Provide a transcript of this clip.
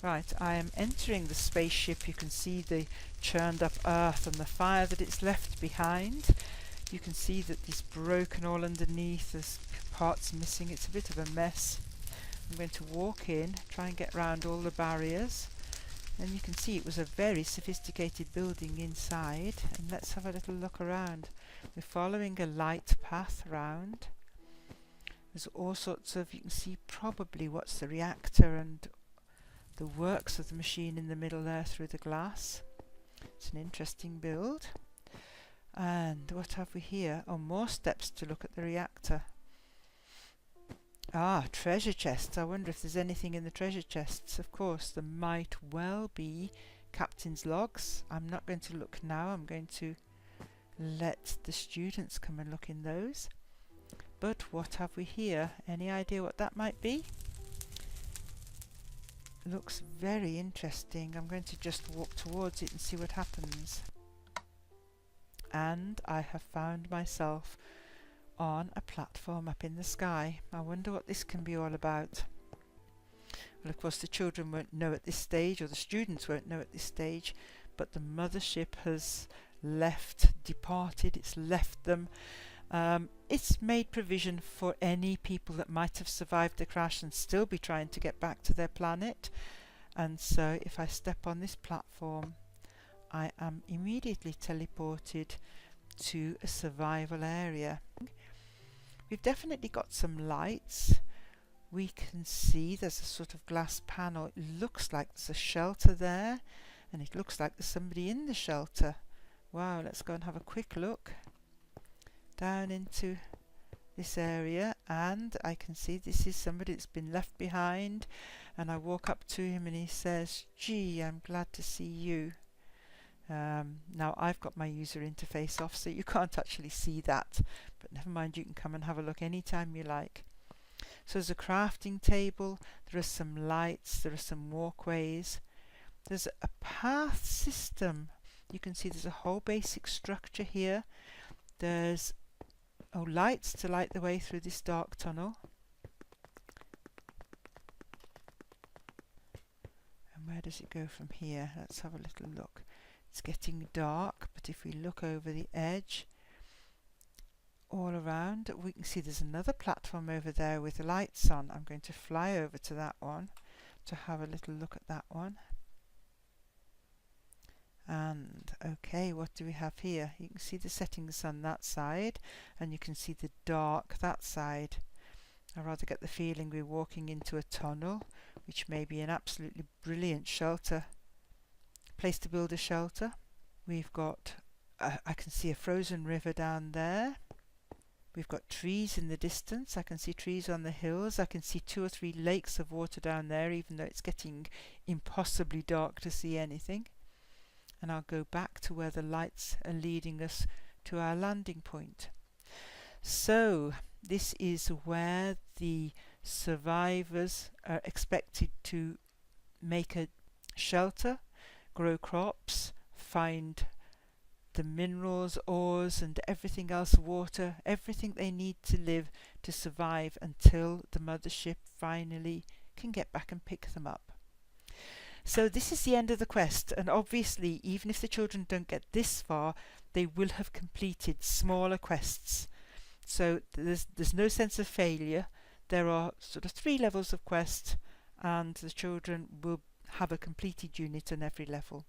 Right, I am entering the spaceship. You can see the churned up earth and the fire that it's left behind. You can see that it's broken all underneath, there's parts missing, it's a bit of a mess. I'm going to walk in, try and get around all the barriers, and you can see it was a very sophisticated building inside. And let's have a little look around. We're following a light path round. There's all sorts of, you can see probably what's the reactor and the works of the machine in the middle there through the glass. It's an interesting build. And what have we here? Oh, more steps to look at the reactor. Ah, treasure chests. I wonder if there's anything in the treasure chests. Of course, there might well be captain's logs. I'm not going to look now. I'm going to let the students come and look in those. But what have we here? Any idea what that might be? Looks very interesting. I'm going to just walk towards it and see what happens. And I have found myself on a platform up in the sky. I wonder what this can be all about. Well, of course the children won't know at this stage, or the students won't know at this stage, but the mothership has departed, it's left them. It's made provision for any people that might have survived the crash and still be trying to get back to their planet. And so if I step on this platform, I am immediately teleported to a survival area. We've definitely got some lights. We can see there's a sort of glass panel. It looks like there's a shelter there, and it looks like there's somebody in the shelter. Wow, let's go and have a quick look down into this area, and I can see this is somebody that's been left behind. And I walk up to him and he says, "Gee, I'm glad to see you." Now I've got my user interface off, so you can't actually see that, but never mind, you can come and have a look anytime you like. So there's a crafting table, there are some lights, there are some walkways, there's a path system. You can see there's a whole basic structure here. There's lights to light the way through this dark tunnel. And where does it go from here? Let's have a little look. It's getting dark, but if we look over the edge all around, we can see there's another platform over there with the lights on. I'm going to fly over to that one to have a little look at that one. And okay, what do we have here? You can see the setting sun that side, and you can see the dark that side. I rather get the feeling we're walking into a tunnel, which may be an absolutely brilliant shelter. Place to build a shelter. We've got, I can see a frozen river down there. We've got trees in the distance. I can see trees on the hills. I can see 2 or 3 lakes of water down there, even though it's getting impossibly dark to see anything. And I'll go back to where the lights are leading us to our landing point. So this is where the survivors are expected to make a shelter, grow crops, find the minerals, ores and everything else, water, everything they need to live to survive until the mothership finally can get back and pick them up. So this is the end of the quest, and obviously even if the children don't get this far, they will have completed smaller quests. So there's no sense of failure. There are sort of 3 levels of quest, and the children will have a completed unit on every level.